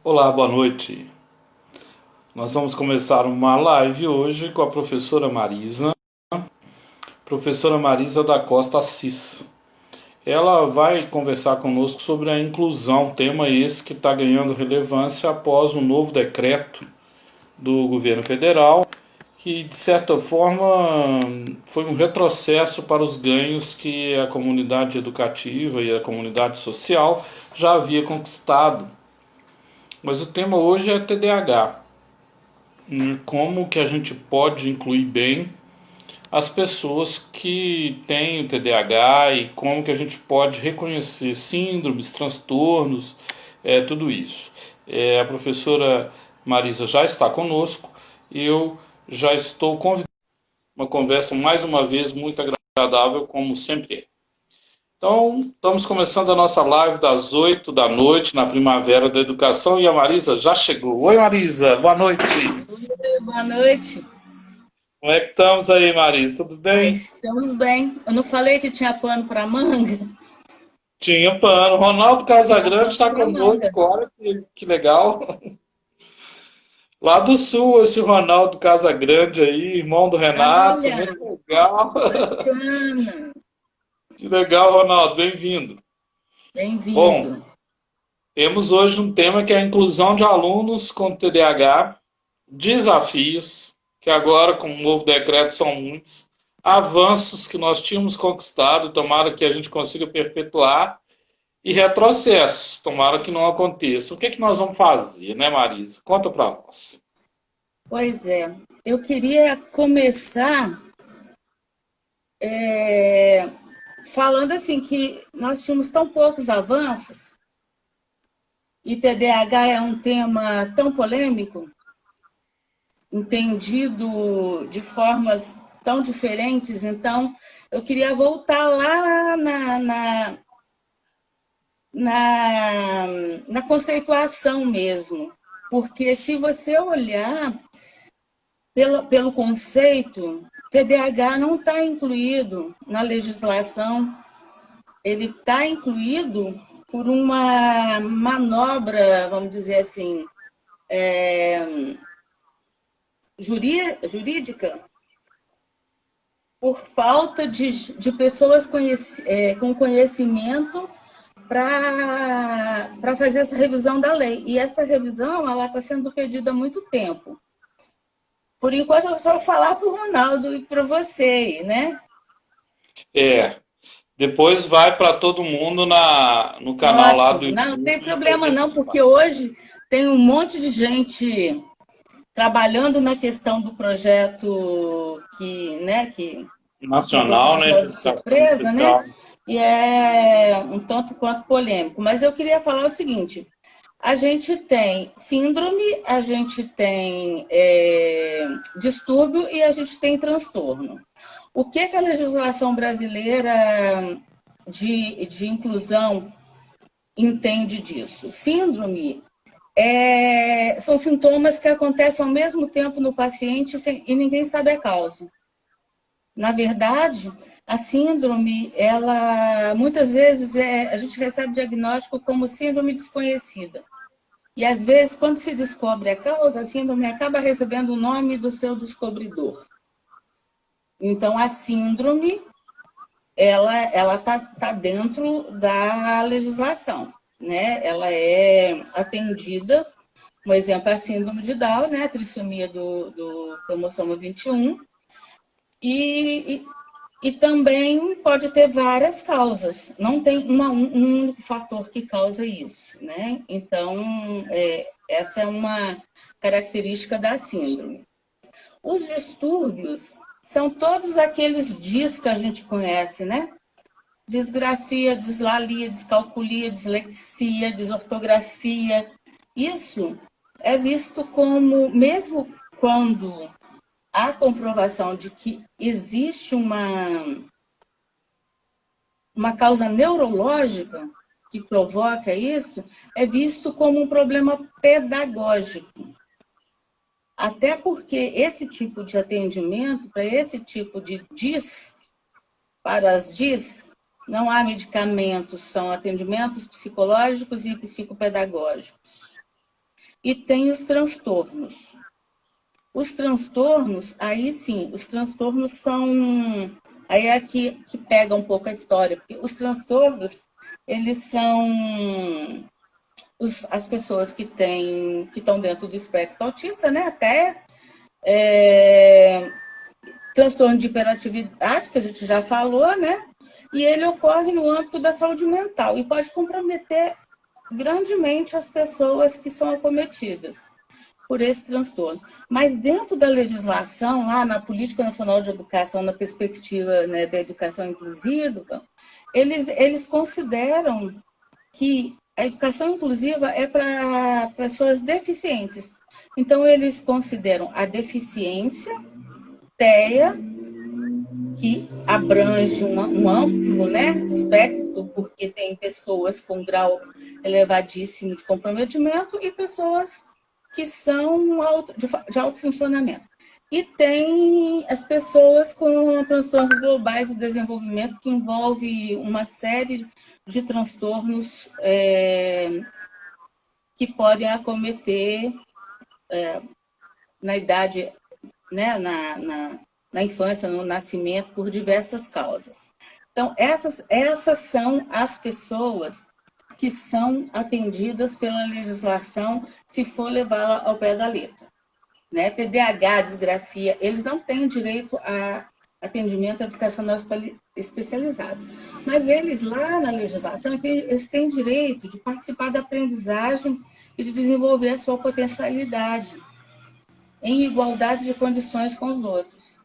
Olá, boa noite. Nós vamos começar uma live hoje com a professora Marisa da Costa Assis. Ela vai conversar conosco sobre a inclusão, tema esse que está ganhando relevância após o novo decreto do governo federal, que de certa forma foi um retrocesso para os ganhos que a comunidade educativa e a comunidade social já havia conquistado. Mas o tema hoje é TDAH. Como que a gente pode incluir bem as pessoas que têm o TDAH e como que a gente pode reconhecer síndromes, transtornos, tudo isso. A professora Marisa já está conosco e eu já estou convidando uma conversa mais uma vez muito agradável, como sempre é. Então, estamos começando a nossa live das 8 da noite na Primavera da Educação e a Marisa já chegou. Oi, Marisa, boa noite. Boa noite. Como é que estamos aí, Marisa? Tudo bem? Estamos bem. Eu não falei que tinha pano para manga? Tinha pano. Ronaldo Tinha Casagrande pano está para conosco, manga. olha que legal. Lá do Sul, esse Ronaldo Casagrande aí, irmão do Renato, Olha, muito legal. bacana. Que legal, Ronaldo, bem-vindo. Bom, Bem-vindo. temos hoje um tema que é a inclusão de alunos com TDAH, desafios, que agora com o novo decreto são muitos, avanços que nós tínhamos conquistado, tomara que a gente consiga perpetuar, e retrocessos, tomara que não aconteça. O que é que nós vamos fazer, né, Marisa? Conta para nós. Pois é, eu queria começar falando assim que nós tínhamos tão poucos avanços e TDAH é um tema tão polêmico, entendido de formas tão diferentes. Então, eu queria voltar lá na, na conceituação mesmo. Porque se você olhar pelo conceito, TDAH não está incluído na legislação, ele está incluído por uma manobra, vamos dizer assim, jurídica, por falta de pessoas com conhecimento para fazer essa revisão da lei. E essa revisão ela está sendo pedida há muito tempo. Por enquanto, eu só vou falar para o Ronaldo e para você, né? É, depois vai para todo mundo no canal lá do Ótimo. Não, não tem YouTube para a problema gente não, falar. porque hoje tem um monte de gente trabalhando na questão do projeto que pegou Nacional, todos né, de nós de educação surpresa, né? especial. E é um tanto quanto polêmico. Mas eu queria falar o seguinte: a gente tem síndrome, a gente tem distúrbio e a gente tem transtorno. O que a legislação brasileira de inclusão entende disso? Síndrome são sintomas que acontecem ao mesmo tempo no paciente e ninguém sabe a causa. Na verdade, a síndrome, ela muitas vezes a gente recebe diagnóstico como síndrome desconhecida. E às vezes, quando se descobre a causa, a síndrome acaba recebendo o nome do seu descobridor. Então, a síndrome, ela tá dentro da legislação, né? Ela é atendida, um exemplo é a síndrome de Down, né? A trissomia do cromossomo 21, e, e também pode ter várias causas, não tem um único fator que causa isso, né? Então, essa é uma característica da síndrome. Os distúrbios são todos aqueles DIS que a gente conhece, né? Disgrafia, dislalia, descalculia, dislexia, desortografia. Isso é visto como, mesmo quando há comprovação de que existe uma causa neurológica que provoca isso, é visto como um problema pedagógico. Até porque esse tipo de atendimento, para esse tipo de DIS, para as DIS, não há medicamentos, são atendimentos psicológicos e psicopedagógicos. e tem os transtornos. Os transtornos, aí sim, os transtornos são... Aí é aqui que pega um pouco a história, porque os transtornos, eles são as pessoas que estão dentro do espectro autista, né? Até transtorno de hiperatividade, que a gente já falou, né? E ele ocorre no âmbito da saúde mental e pode comprometer grandemente as pessoas que são acometidas por esses transtornos. Mas dentro da legislação, lá na Política Nacional de Educação, na perspectiva, né, da educação inclusiva, eles consideram que a educação inclusiva é para pessoas deficientes. Então, eles consideram a deficiência, TEA, que abrange um amplo, né, espectro, porque tem pessoas com grau elevadíssimo de comprometimento e pessoas que são de alto funcionamento. E tem as pessoas com transtornos globais de desenvolvimento, que envolve uma série de transtornos que podem acometer na idade, né, na infância, no nascimento, por diversas causas. Então, essas são as pessoas que são atendidas pela legislação, se for levá-la ao pé da letra. Né? TDAH, disgrafia, eles não têm direito a atendimento educacional especializado. Mas eles, lá na legislação, eles têm direito de participar da aprendizagem e de desenvolver a sua potencialidade em igualdade de condições com os outros.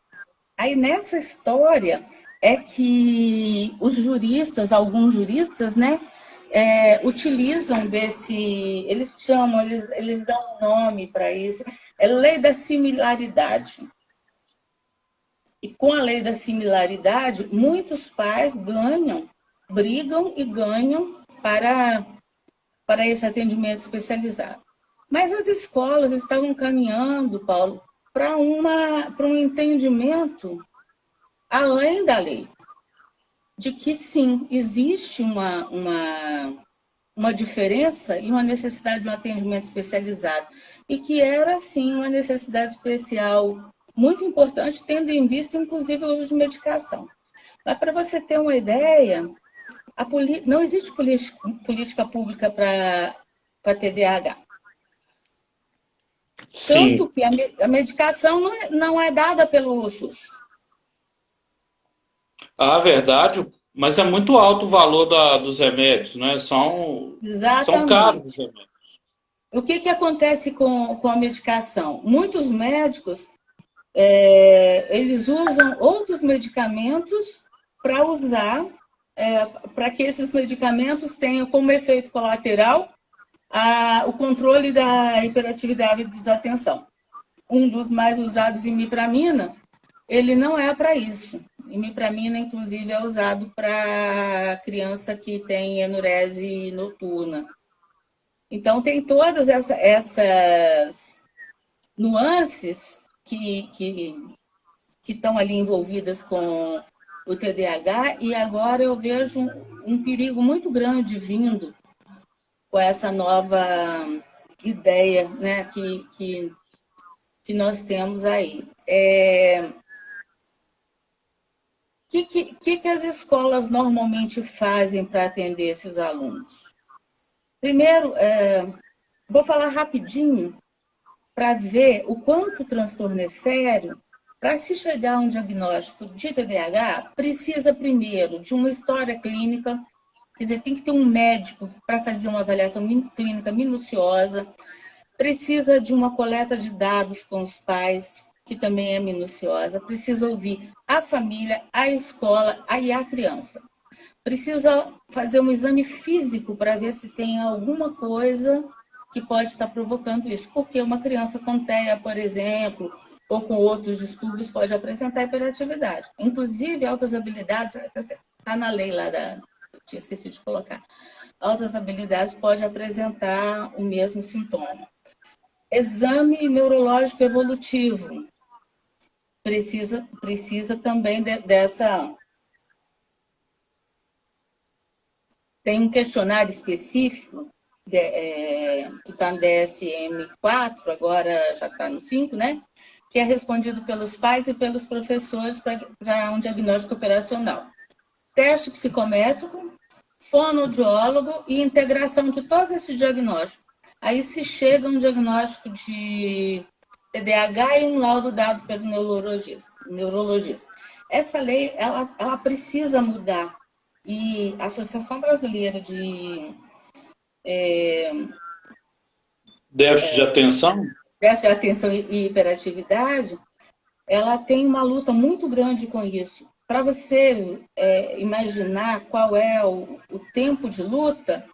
Aí, nessa história, é que os juristas, alguns juristas, né, utilizam eles chamam, eles dão um nome para isso, é lei da similaridade. E com a lei da similaridade, muitos pais brigam e ganham para esse atendimento especializado. Mas as escolas estavam caminhando, Paulo, para um entendimento além da lei, de que sim, existe uma diferença e uma necessidade de um atendimento especializado, e que era, sim, uma necessidade especial muito importante, tendo em vista, inclusive, o uso de medicação. Mas, para você ter uma ideia, não existe política pública para TDAH. Sim. Tanto que a medicação não é dada pelo SUS. A verdade, mas é muito alto o valor dos remédios, né? São caros os Exatamente. remédios. O que acontece com a medicação? Muitos médicos eles usam outros medicamentos para usar, para que esses medicamentos tenham como efeito colateral o controle da hiperatividade e desatenção. Um dos mais usados, imipramina, ele não é para isso. Imipramina, inclusive, é usado para criança que tem enurese noturna. Então, tem todas essas nuances que estão ali envolvidas com o TDAH, e agora eu vejo um perigo muito grande vindo com essa nova ideia, né, que nós temos aí. Que as escolas normalmente fazem para atender esses alunos? Primeiro, vou falar rapidinho para ver o quanto o transtorno é sério. Para se chegar a um diagnóstico de TDAH, precisa primeiro de uma história clínica, quer dizer, tem que ter um médico para fazer uma avaliação clínica minuciosa, precisa de uma coleta de dados com os pais, que também é minuciosa, precisa ouvir a família, a escola e a criança. Precisa fazer um exame físico para ver se tem alguma coisa que pode estar provocando isso, porque uma criança com TEA, por exemplo, ou com outros distúrbios, pode apresentar hiperatividade. Inclusive, altas habilidades, está na lei lá tinha esquecido de colocar, altas habilidades pode apresentar o mesmo sintoma. Exame neurológico evolutivo, precisa também dessa... Tem um questionário específico que está no DSM-4, agora já está no 5, né? Que é respondido pelos pais e pelos professores para um diagnóstico operacional. Teste psicométrico, fonoaudiólogo e integração de todos esses diagnósticos. Aí se chega a um diagnóstico de TDAH e um laudo dado pelo neurologista. Essa lei, ela precisa mudar. E a Associação Brasileira de Déficit de atenção? Déficit de Atenção e Hiperatividade, ela tem uma luta muito grande com isso. Para você imaginar qual é o tempo de luta,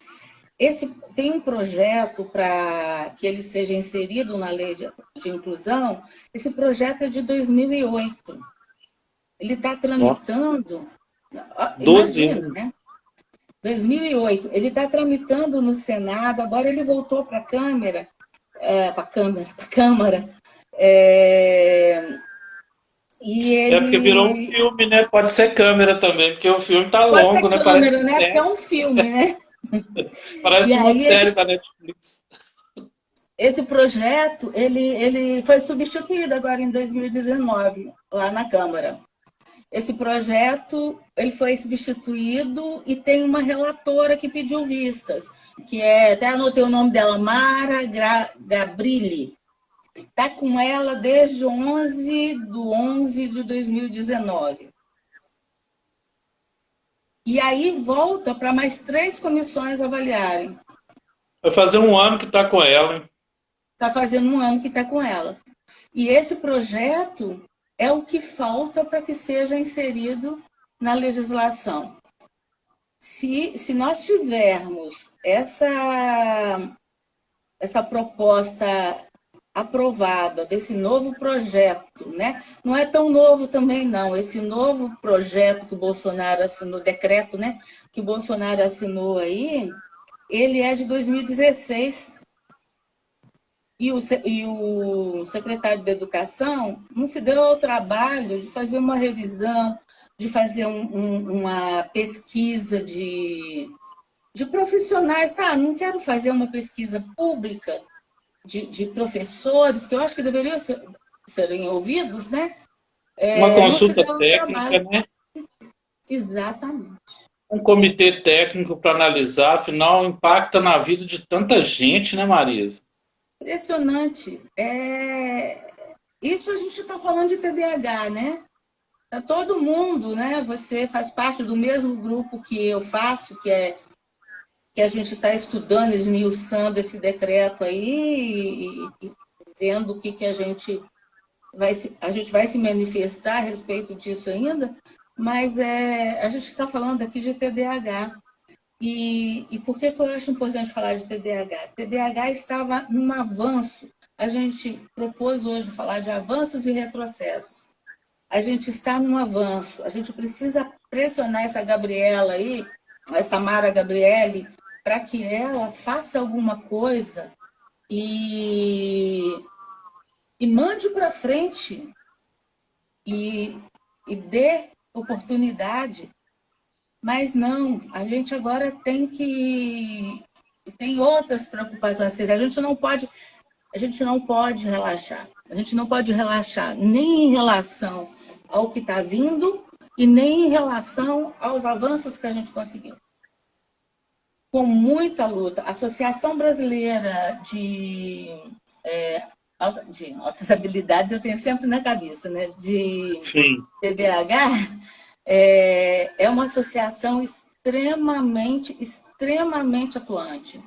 tem um projeto para que ele seja inserido na lei de inclusão. Esse projeto é de 2008. Ele está tramitando, 12 imagina, anos. né? 2008. Ele está tramitando no Senado, agora ele voltou para a Câmara, e Porque virou um ele... filme, né? Pode ser câmera também, porque o filme tá Pode ser longo, né? Parece câmera, uma né? Porque é série. um filme, né? E Parece uma aí série da Netflix. esse projeto, ele foi substituído agora em 2019, lá na Câmara. Esse projeto, ele foi substituído e tem uma relatora que pediu vistas, que até anotei o nome dela, Mara Gabrilli. Está com ela desde 11 de 2019. E aí volta para mais 3 comissões avaliarem. Vai fazer um ano que tá com ela, hein? Está fazendo um ano que está com ela. E esse projeto é o que falta para que seja inserido na legislação. Se nós tivermos essa proposta aprovada desse novo projeto, né? Não é tão novo também, não. Esse novo projeto que o Bolsonaro assinou, decreto, né? Que o Bolsonaro assinou aí, ele é de 2016. E o secretário de Educação não se deu ao trabalho de fazer uma revisão, de fazer uma pesquisa de profissionais. Tá, não quero fazer uma pesquisa pública de professores, que eu acho que deveriam serem ouvidos, né? Uma Não se consulta deu ao técnica, trabalho. né? Exatamente. Um comitê técnico para analisar, afinal, impacta na vida de tanta gente, né, Marisa? Impressionante. Isso a gente está falando de TDAH, né? Tá todo mundo, né? Você faz parte do mesmo grupo que eu faço, que a gente está estudando, esmiuçando esse decreto aí e vendo o que a gente vai se manifestar a respeito disso ainda, mas a gente está falando aqui de TDAH. E por que eu acho importante falar de TDAH? TDAH estava num avanço. A gente propôs hoje falar de avanços e retrocessos. A gente está num avanço. A gente precisa pressionar essa Gabriela aí, essa Mara Gabriele, para que ela faça alguma coisa e mande para frente e dê oportunidade. Mas não, a gente agora tem outras preocupações. Quer dizer, a gente não pode relaxar. A gente não pode relaxar nem em relação ao que está vindo e nem em relação aos avanços que a gente conseguiu. Com muita luta, a Associação Brasileira de altas habilidades, eu tenho sempre na cabeça, né? De Sim. TDAH, é uma associação extremamente atuante.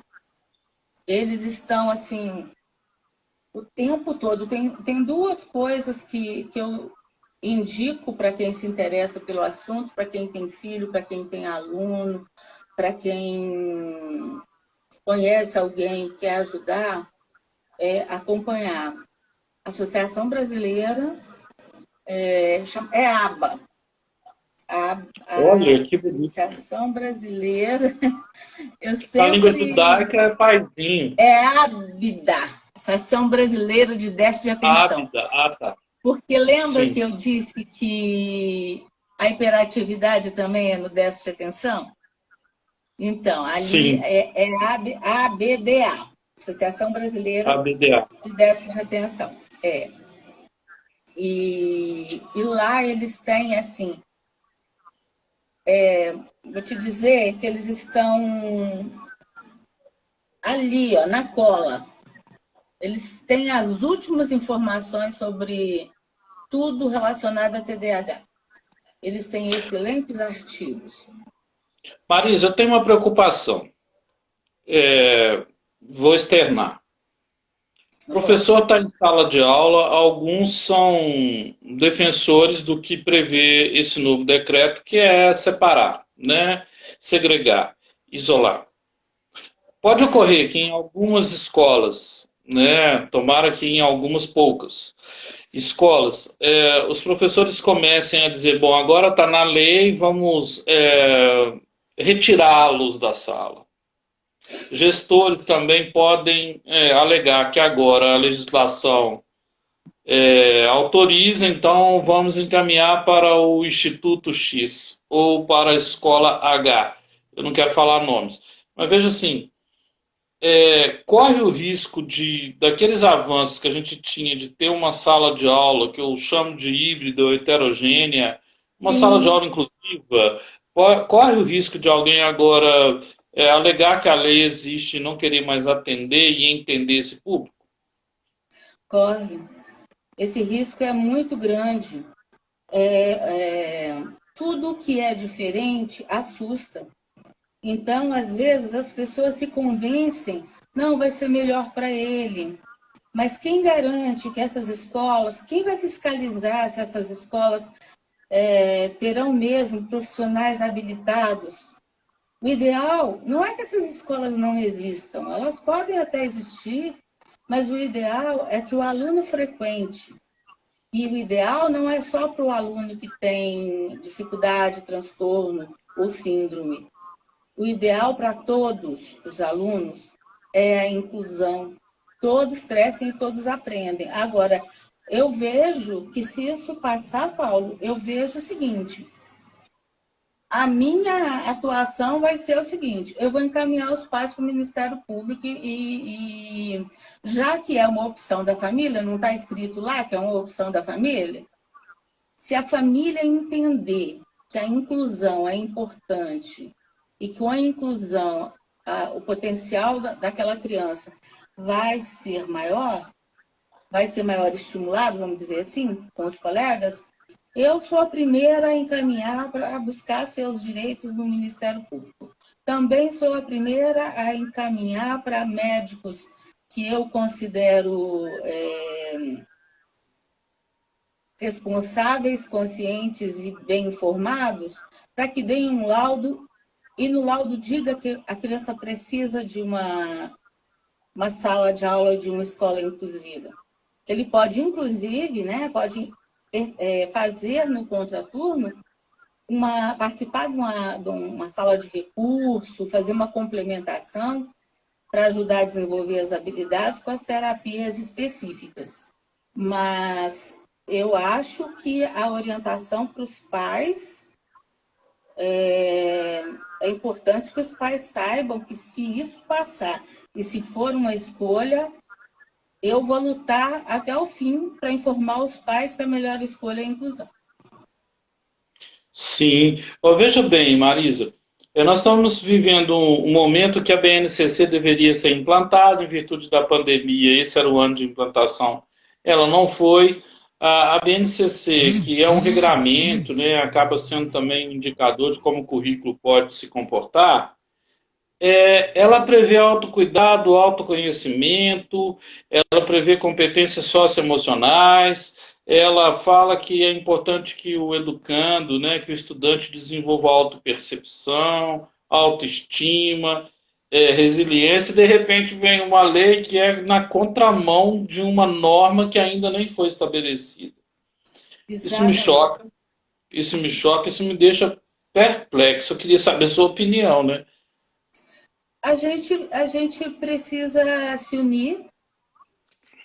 Eles estão, assim, o tempo todo. Tem 2 coisas que eu indico para quem se interessa pelo assunto, para quem tem filho, para quem tem aluno, para quem conhece alguém e quer ajudar, acompanhar. A Associação Brasileira é a ABA. A Olha, que bonito. Associação Brasileira, eu A língua sempre... judaica é paizinho. É a ABDA, Associação Brasileira de Déficit de Atenção. Ábida. Ah, tá. Porque lembra Sim. que eu disse que a hiperatividade também é no déficit de atenção? Então, ali Sim, é a ABDA, Associação Brasileira ABDA. de Déficit de Atenção. É. E lá eles têm, assim, vou te dizer que eles estão ali, ó, na cola. Eles têm as últimas informações sobre tudo relacionado a TDAH. Eles têm excelentes artigos. Marisa, eu tenho uma preocupação. Vou externar. O Pode. professor está em sala de aula, alguns são defensores do que prevê esse novo decreto, que é separar, né? Segregar, isolar. Pode ocorrer que em algumas escolas, né, tomara que em algumas poucas escolas, os professores comecem a dizer, bom, agora está na lei, vamos retirá-los da sala. Gestores também podem alegar que agora a legislação autoriza, então vamos encaminhar para o Instituto X ou para a Escola H. Eu não quero falar nomes. Mas veja assim, corre o risco daqueles avanços que a gente tinha de ter uma sala de aula que eu chamo de híbrida ou heterogênea, uma sala de Sim, aula inclusiva, corre o risco de alguém agora alegar que a lei existe e não querer mais atender e entender esse público? corre. Esse risco é muito grande. Tudo que é diferente assusta. Então, às vezes, as pessoas se convencem, não, vai ser melhor para ele. Mas quem garante que essas escolas, quem vai fiscalizar se essas escolas terão mesmo profissionais habilitados? O ideal não é que essas escolas não existam, elas podem até existir, mas o ideal é que o aluno frequente. E o ideal não é só para o aluno que tem dificuldade, transtorno ou síndrome. O ideal para todos os alunos é a inclusão. Todos crescem e todos aprendem. Agora, eu vejo que se isso passar, Paulo, eu vejo o seguinte: a minha atuação vai ser o seguinte: eu vou encaminhar os pais para o Ministério Público e já que é uma opção da família, não está escrito lá que é uma opção da família, se a família entender que a inclusão é importante e que com a inclusão o potencial daquela criança vai ser maior estimulado, vamos dizer assim, com os colegas, eu sou a primeira a encaminhar para buscar seus direitos no Ministério Público. Também sou a primeira a encaminhar para médicos que eu considero responsáveis, conscientes e bem informados, para que deem um laudo e no laudo diga que a criança precisa de uma sala de aula de uma escola inclusiva. Ele pode, inclusive, né, pode fazer no contraturno participar de uma sala de recurso, fazer uma complementação para ajudar a desenvolver as habilidades com as terapias específicas. Mas eu acho que a orientação para os pais é importante que os pais saibam que se isso passar e se for uma escolha, eu vou lutar até o fim para informar os pais que a melhor escolha é a inclusão. Sim. Veja bem, Marisa, nós estamos vivendo um momento que a BNCC deveria ser implantada em virtude da pandemia. Esse era o ano de implantação. Ela não foi. A BNCC, que é um regramento, né, acaba sendo também um indicador de como o currículo pode se comportar. Ela prevê autocuidado, autoconhecimento, ela prevê competências socioemocionais, ela fala que é importante que o educando, né, que o estudante desenvolva autopercepção, autoestima, resiliência, e de repente vem uma lei que é na contramão de uma norma que ainda nem foi estabelecida. Isso me Exatamente. choca, isso me choca, isso me deixa perplexo. Eu queria saber a sua opinião, né? A gente precisa se unir,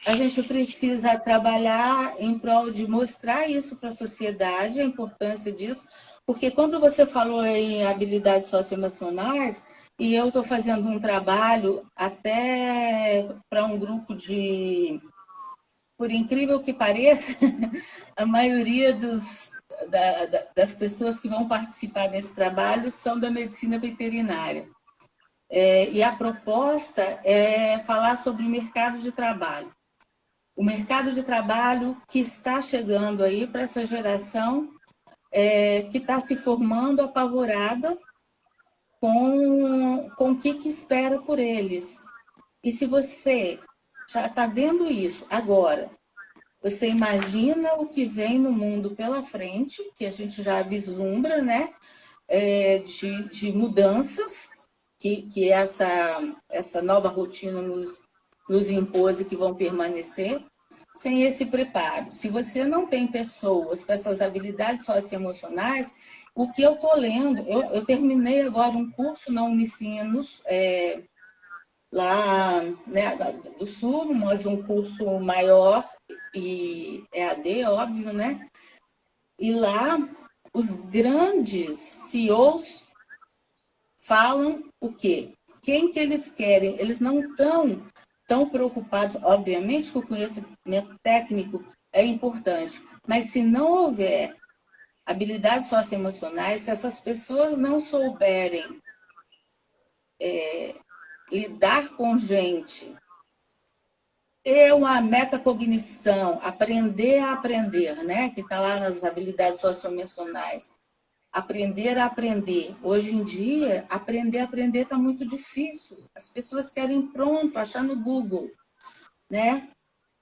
a gente precisa trabalhar em prol de mostrar isso para a sociedade, a importância disso, porque quando você falou em habilidades socioemocionais, e eu estou fazendo um trabalho até para um grupo de, por incrível que pareça, a maioria das pessoas que vão participar desse trabalho são da medicina veterinária. E a proposta é falar sobre o mercado de trabalho. O mercado de trabalho que está chegando aí para essa geração que está se formando apavorada com o que espera por eles. E se você já está vendo isso agora, você imagina o que vem no mundo pela frente, que a gente já vislumbra, né? De mudanças que essa nova rotina nos impôs e que vão permanecer, sem esse preparo. Se você não tem pessoas com essas habilidades socioemocionais, o que eu estou lendo, eu terminei agora um curso na Unicinos, lá, né, do Sul, mas um curso maior e EAD, óbvio, né? E lá os grandes CEOs falam o quê? Quem que eles querem? Eles não estão tão preocupados, obviamente que o conhecimento técnico é importante, mas se não houver habilidades socioemocionais, se essas pessoas não souberem lidar com gente, ter uma metacognição, aprender a aprender, né? Que está lá nas habilidades socioemocionais. Aprender a aprender. Hoje em dia, aprender a aprender está muito difícil. As pessoas querem pronto, achar no Google, né?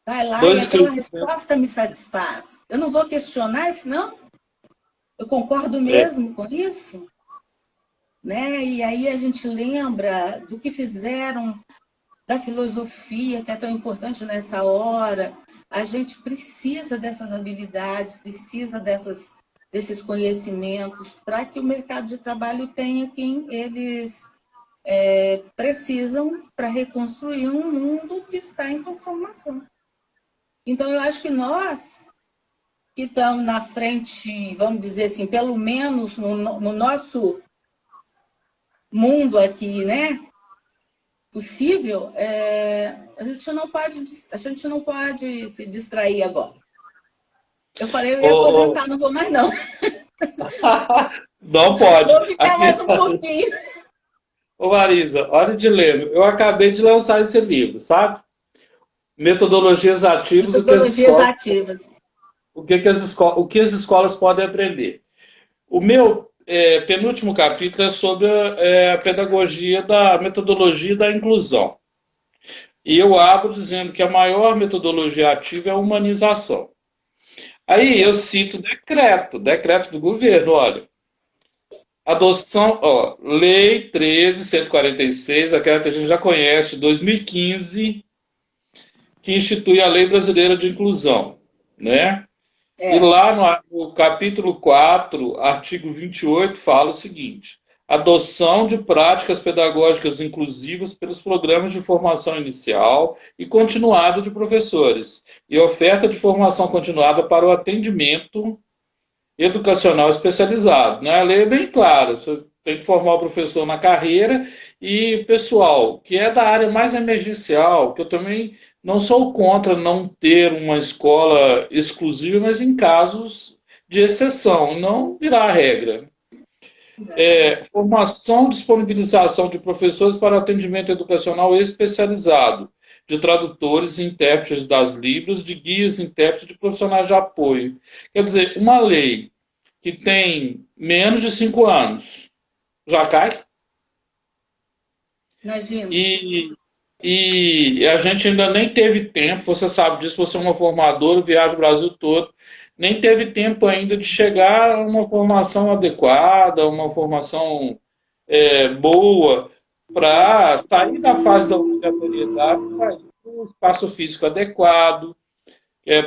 Vai lá e aquela resposta me satisfaz. Eu não vou questionar, senão eu concordo mesmo com isso, né? E aí a gente lembra do que fizeram, da filosofia, que é tão importante nessa hora. A gente precisa dessas habilidades, precisa desses conhecimentos para que o mercado de trabalho tenha quem eles precisam para reconstruir um mundo que está em transformação. Então, eu acho que nós, que estamos na frente, vamos dizer assim, pelo menos no nosso mundo aqui, né, possível, a gente não pode se distrair agora. Eu falei, eu ia aposentar, não vou mais não. Não pode. Vou ficar mais um pouquinho. Ô Marisa, olha de ler. Eu acabei de lançar esse livro, sabe? Metodologias ativas. Metodologias ativas. O que as escolas podem aprender. O meu penúltimo capítulo é sobre a pedagogia da metodologia da inclusão. E eu abro dizendo que a maior metodologia ativa é a humanização. Aí eu cito decreto do governo, olha. Adoção, Lei 13.146, aquela que a gente já conhece, de 2015, que institui a Lei Brasileira de Inclusão, né? E lá no capítulo 4, artigo 28, fala o seguinte: adoção de práticas pedagógicas inclusivas pelos programas de formação inicial e continuada de professores e oferta de formação continuada para o atendimento educacional especializado. Né? A lei é bem clara, você tem que formar o professor na carreira e pessoal, que é da área mais emergencial, que eu também não sou contra não ter uma escola exclusiva, mas em casos de exceção, não virar a regra. Formação e disponibilização de professores para atendimento educacional especializado, de tradutores e intérpretes das Libras, de guias e intérpretes de profissionais de apoio. Quer dizer, uma lei que tem menos de 5 anos já cai. Imagina. E a gente ainda nem teve tempo, você sabe disso, você é uma formadora, viaja o Brasil todo, nem teve tempo ainda de chegar a uma formação adequada, uma formação boa, para sair da fase da obrigatoriedade, para ir para um espaço físico adequado,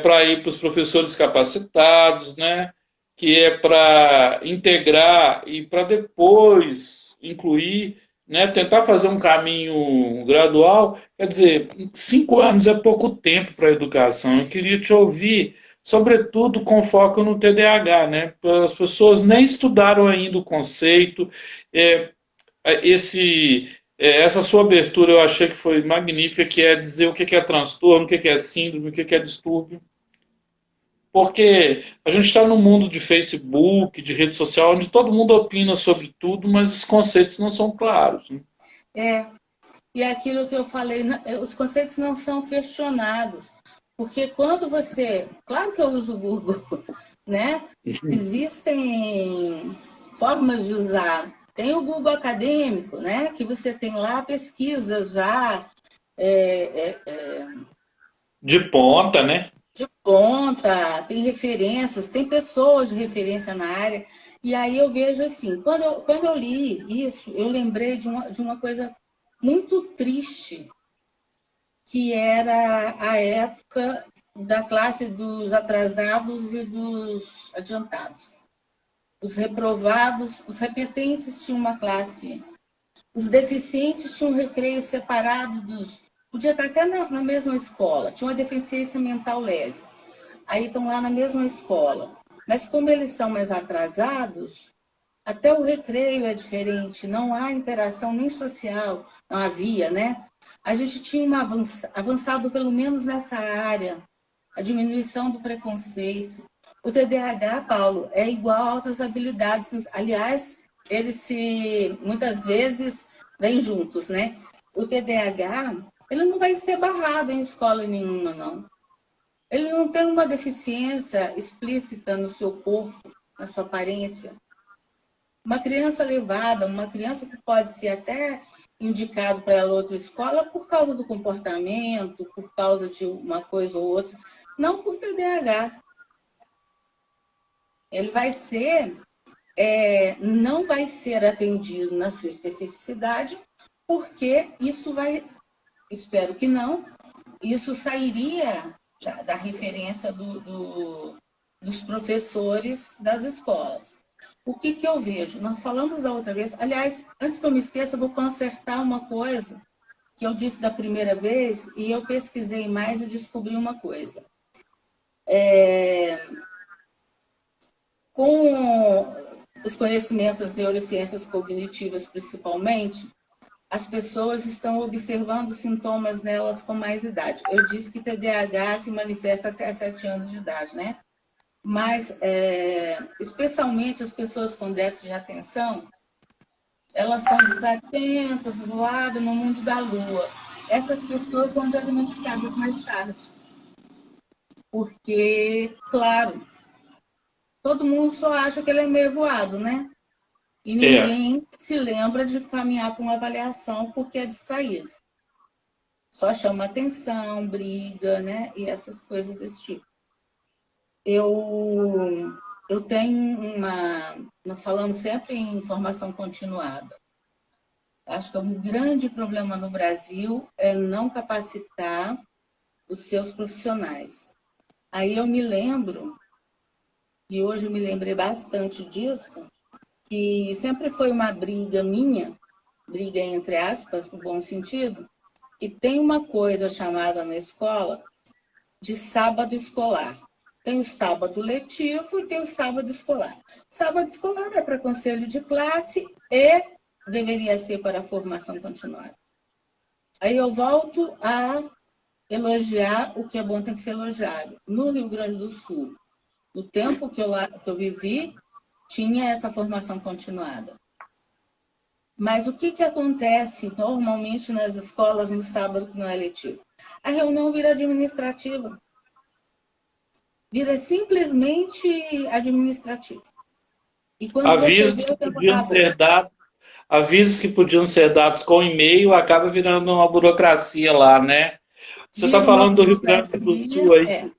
para ir para os professores capacitados, né? Que é para integrar e para depois incluir, né? Tentar fazer um caminho gradual. Quer dizer, 5 anos é pouco tempo para a educação. Eu queria te ouvir, sobretudo com foco no TDAH, né? As pessoas nem estudaram ainda o conceito. Essa sua abertura eu achei que foi magnífica, que é dizer o que é transtorno, o que é síndrome, o que é distúrbio. Porque a gente está num mundo de Facebook, de rede social, onde todo mundo opina sobre tudo, mas os conceitos não são claros, né? É, e é aquilo que eu falei, os conceitos não são questionados. Porque quando você. Claro que eu uso o Google, né? Existem formas de usar. Tem o Google Acadêmico, né? Que você tem lá pesquisas já De ponta, né? de ponta, tem referências, tem pessoas de referência na área. E aí eu vejo assim, quando eu li isso, eu lembrei de uma coisa muito triste, que era a época da classe dos atrasados e dos adiantados. Os reprovados, os repetentes tinham uma classe, os deficientes tinham um recreio separado dos. Podia estar até na mesma escola, tinha uma deficiência mental leve. Aí estão lá na mesma escola. Mas como eles são mais atrasados, até o recreio é diferente, não há interação nem social, não havia, né? A gente tinha avançado pelo menos nessa área, a diminuição do preconceito. O TDAH, Paulo, é igual a outras habilidades. Aliás, eles muitas vezes vêm juntos, né? O TDAH, ele não vai ser barrado em escola nenhuma, não. Ele não tem uma deficiência explícita no seu corpo, na sua aparência. Uma criança levada, uma criança que pode ser até indicado para ela outra escola por causa do comportamento, por causa de uma coisa ou outra, não por TDAH. Ele vai ser, não vai ser atendido na sua especificidade, porque isso vai, espero que não, isso sairia da referência dos professores das escolas. O que eu vejo? Nós falamos da outra vez, aliás, antes que eu me esqueça, eu vou consertar uma coisa que eu disse da primeira vez e eu pesquisei mais e descobri uma coisa. Com os conhecimentos das neurociências cognitivas, principalmente, as pessoas estão observando sintomas nelas com mais idade. Eu disse que TDAH se manifesta até 7 anos de idade, né? Mas, especialmente as pessoas com déficit de atenção, elas são desatentas, voadas no mundo da lua. Essas pessoas são diagnosticadas mais tarde. Porque, claro, todo mundo só acha que ele é meio voado, né? E ninguém se lembra de caminhar para uma avaliação porque é distraído. Só chama atenção, briga, né? E essas coisas desse tipo. Eu tenho nós falamos sempre em formação continuada. Acho que um grande problema no Brasil é não capacitar os seus profissionais. Aí eu me lembro, e hoje eu me lembrei bastante disso, que sempre foi uma briga minha, briga entre aspas, no bom sentido, que tem uma coisa chamada na escola de sábado escolar. Tem o sábado letivo e tem o sábado escolar. Sábado escolar é para conselho de classe e deveria ser para a formação continuada. Aí eu volto a elogiar o que é bom tem que ser elogiado. No Rio Grande do Sul, no tempo que eu vivi, tinha essa formação continuada. Mas o que acontece normalmente nas escolas no sábado que não é letivo? A reunião vira administrativa. Vira simplesmente administrativa. E quando você vê, o tempo acabou. Avisos que podiam ser dados com e-mail acaba virando uma burocracia lá, né? Você está falando do Rio Grande do Sul aí? Você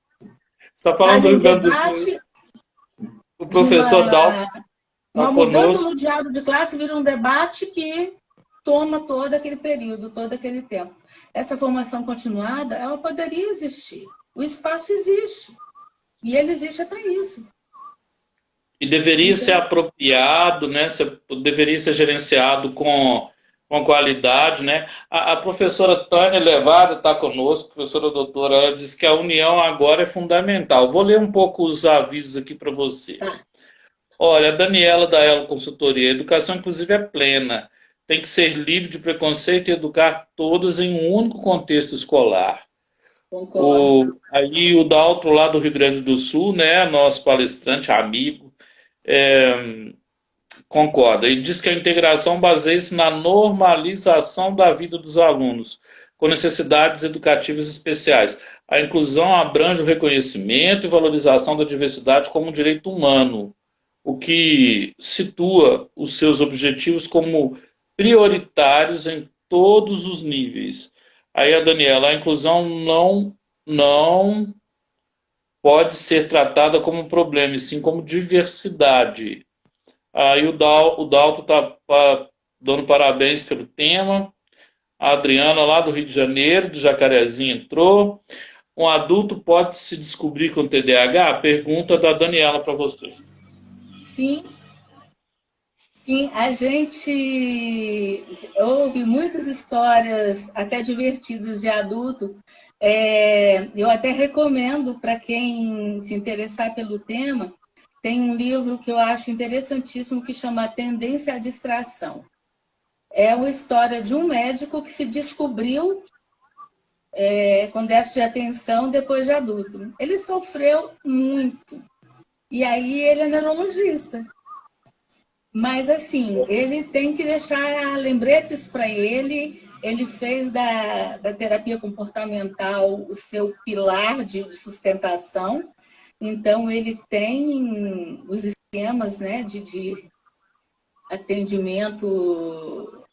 está falando do Rio Grande do Sul? O professor Dalton uma mudança no diário de classe vira um debate que toma todo aquele período, todo aquele tempo. Essa formação continuada, ela poderia existir. O espaço existe. E ele existe para isso. E deveria ser apropriado, né? Deveria ser gerenciado com qualidade, né? A professora Tânia Levada está conosco, professora doutora, ela diz que a união agora é fundamental. Vou ler um pouco os avisos aqui para você. Olha, a Daniela da Elo Consultoria, a educação inclusive é plena. tem que ser livre de preconceito e educar todos em um único contexto escolar. Concordo. Aí o Daltro lá do Rio Grande do Sul, né, nosso palestrante, amigo, concorda. Ele diz que a integração baseia-se na normalização da vida dos alunos, com necessidades educativas especiais. A inclusão abrange o reconhecimento e valorização da diversidade como um direito humano, o que situa os seus objetivos como prioritários em todos os níveis. Aí a Daniela, a inclusão não pode ser tratada como um problema, e sim como diversidade. Aí o Dalton está dando parabéns pelo tema. A Adriana, lá do Rio de Janeiro, do Jacarezinho, entrou. Um adulto pode se descobrir com TDAH? Pergunta da Daniela para você. Sim, sim, a gente ouve muitas histórias, até divertidas, de adulto. Eu até recomendo para quem se interessar pelo tema, tem um livro que eu acho interessantíssimo que chama Tendência à Distração. É uma história de um médico que se descobriu com déficit de atenção depois de adulto. Ele sofreu muito. E aí ele é neurologista. Mas, assim, ele tem que deixar lembretes para ele. Ele fez da terapia comportamental o seu pilar de sustentação. Então, ele tem os esquemas, né, de atendimento,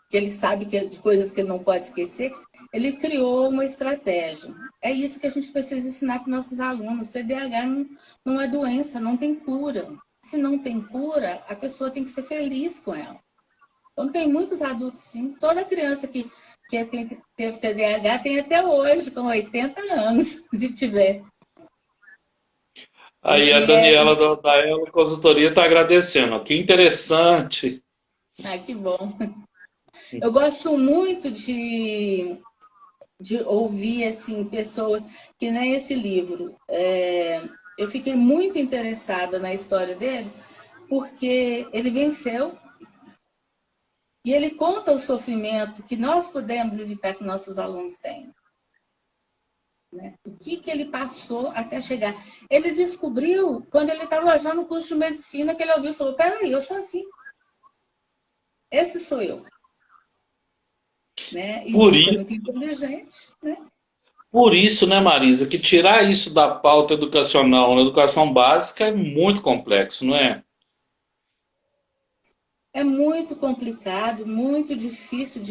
que ele sabe que de coisas que ele não pode esquecer. Ele criou uma estratégia. É isso que a gente precisa ensinar para os nossos alunos. TDAH não é doença, não tem cura. Se não tem cura, a pessoa tem que ser feliz com ela. Então, tem muitos adultos, sim. Toda criança que teve TDAH tem até hoje, com 80 anos, se tiver. Aí a Daniela da Elo Consultoria está agradecendo. Que interessante. Que bom. Eu gosto muito de ouvir assim, pessoas que nem esse livro. Eu fiquei muito interessada na história dele, porque ele venceu e ele conta o sofrimento que nós podemos evitar que nossos alunos tenham. Né? O que ele passou até chegar. Ele descobriu, quando ele estava já no curso de medicina, que ele ouviu e falou, peraí, eu sou assim. Esse sou eu. Né? E Por você é isso, muito inteligente. Né? por isso, né, Marisa, que tirar isso da pauta educacional na educação básica é muito complexo, não é? É muito complicado, muito difícil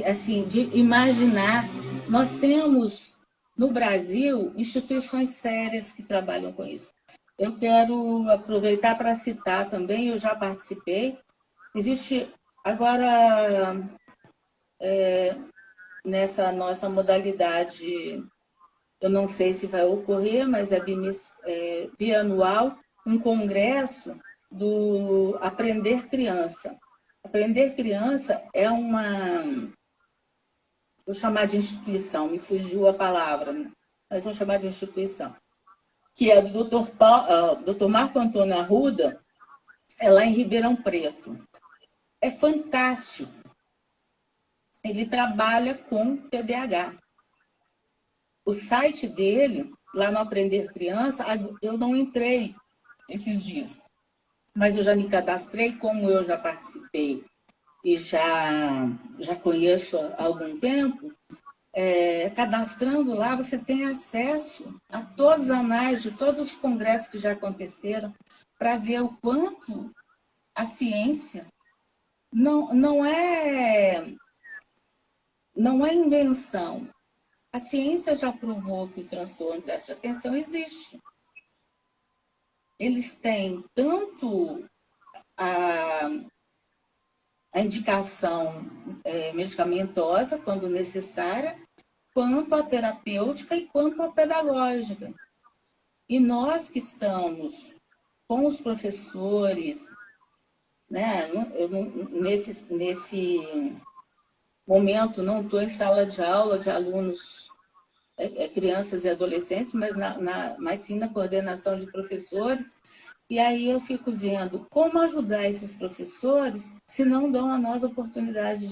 assim, de imaginar. Nós temos, no Brasil, instituições sérias que trabalham com isso. Eu quero aproveitar para citar também, eu já participei. Existe agora, nessa nossa modalidade, eu não sei se vai ocorrer, mas é bianual, um congresso do Aprender Criança. Aprender Criança é vou chamar de instituição, me fugiu a palavra, né? Mas vou chamar de instituição, que é do Dr. Marco Antônio Arruda, é lá em Ribeirão Preto. É fantástico. Ele trabalha com TDAH. O site dele, lá no Aprender Criança, eu não entrei esses dias, mas eu já me cadastrei, como eu já participei e já conheço há algum tempo. Cadastrando lá, você tem acesso a todos os anais de todos os congressos que já aconteceram, para ver o quanto a ciência não é invenção. A ciência já provou que o transtorno de déficit de atenção existe. Eles têm tanto a indicação medicamentosa, quando necessária, quanto a terapêutica e quanto a pedagógica. E nós que estamos com os professores, né, nesse momento não estou em sala de aula de alunos, crianças e adolescentes, mas sim na coordenação de professores, E aí eu fico vendo como ajudar esses professores se não dão a nós a oportunidade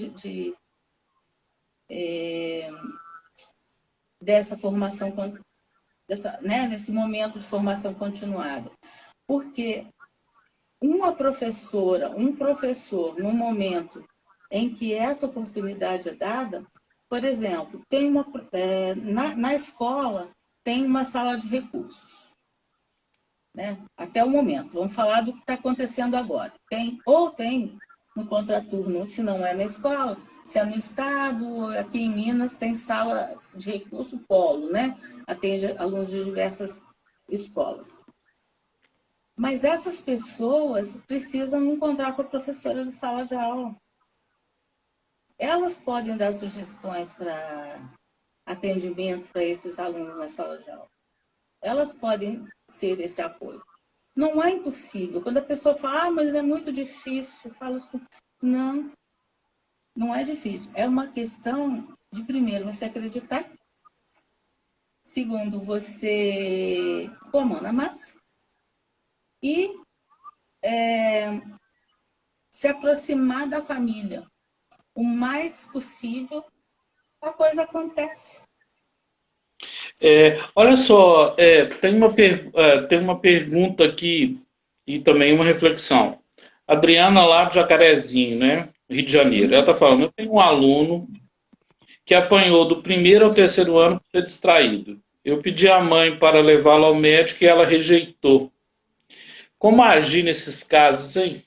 dessa formação, né, nesse momento de formação continuada. Porque uma professora, um professor, no momento em que essa oportunidade é dada, por exemplo, na escola tem uma sala de recursos, né? Até o momento. Vamos falar do que está acontecendo agora. Tem no contraturno, se não é na escola, se é no estado, aqui em Minas tem sala de recurso polo, né? Atende alunos de diversas escolas. Mas essas pessoas precisam encontrar com a professora de sala de aula. Elas podem dar sugestões para atendimento para esses alunos na sala de aula. Elas podem ser esse apoio. Não é impossível. Quando a pessoa fala, mas é muito difícil, eu falo assim, não, não é difícil. É uma questão de, primeiro, você acreditar. Segundo, você pôr a mão na massa. E se aproximar da família o mais possível, a coisa acontece. Olha só, tem uma pergunta aqui e também uma reflexão. Adriana lá do Jacarezinho, né? Rio de Janeiro. Ela está falando, eu tenho um aluno que apanhou do primeiro ao terceiro ano por ser distraído. Eu pedi à mãe para levá-lo ao médico e ela rejeitou. Como agir nesses casos, hein?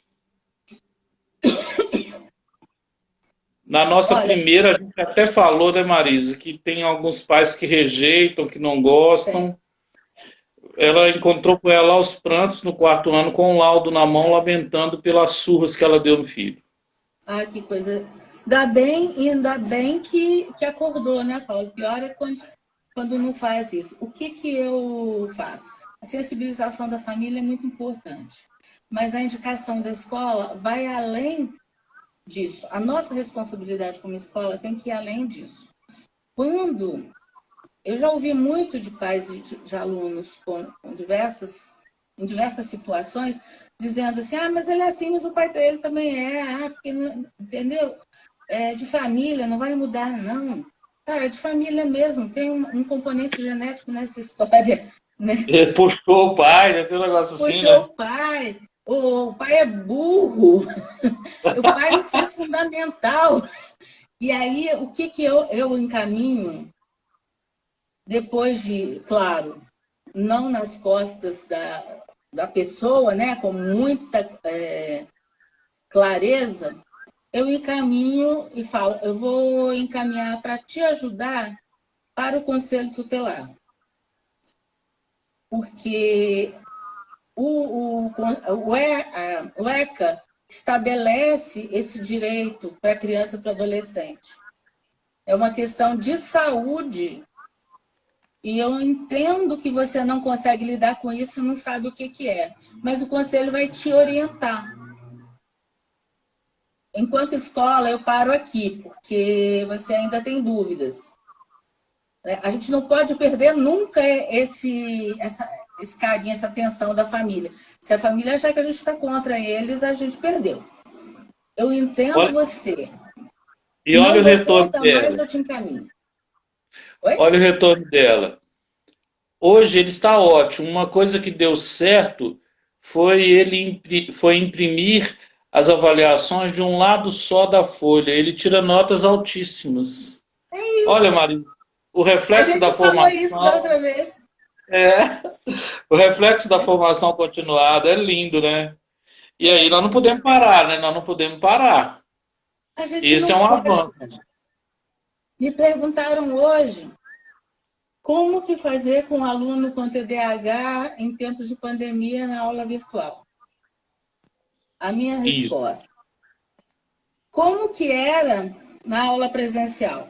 Na nossa Olha, primeira, a gente até falou, né, Marisa, que tem alguns pais que rejeitam, que não tem, gostam. tem. Ela encontrou com ela aos prantos no quarto ano, com um laudo na mão, lamentando pelas surras que ela deu no filho. Ah, que coisa. Ainda bem que acordou, né, Paulo? O pior é quando não faz isso. O que eu faço? A sensibilização da família é muito importante. Mas a indicação da escola vai além disso. A nossa responsabilidade como escola tem que ir além disso. Quando eu já ouvi muito de pais e de alunos em diversas situações, dizendo assim, ah, mas ele é assim, mas o pai dele também é, porque, entendeu? É de família, não vai mudar, não. Tá, é de família mesmo, tem um componente genético nessa história, né? Ele puxou o pai, né? Tem um negócio assim, Puxou né? o pai, o pai é burro, o pai não fez fundamental. E aí, o que eu encaminho depois de, claro, não nas costas da pessoa, né, com muita clareza, eu encaminho e falo, eu vou encaminhar para te ajudar para o Conselho Tutelar. Porque o ECA estabelece esse direito para criança e para adolescente. É uma questão de saúde. E eu entendo que você não consegue lidar com isso e não sabe o que é. Mas o conselho vai te orientar. Enquanto escola, eu paro aqui, porque você ainda tem dúvidas. A gente não pode perder nunca esse carinho, essa atenção da família. Se a família achar que a gente está contra eles, a gente perdeu. Eu entendo Olha, você. e olha Não o dou retorno conta mais, dela. eu te encaminho. Oi? Olha o retorno dela. Hoje ele está ótimo. Uma coisa que deu certo foi imprimir as avaliações de um lado só da folha. Ele tira notas altíssimas. É Olha, isso. Maria, o A reflexo da gente falou isso da formação, outra vez. é, o reflexo da formação continuada é lindo, né? E aí É. nós não podemos parar, né? Nós não podemos parar. A gente Esse é não um pode. avanço. Me perguntaram hoje como que fazer com um aluno com TDAH em tempos de pandemia na aula virtual. A minha Isso. resposta: como que era na aula presencial?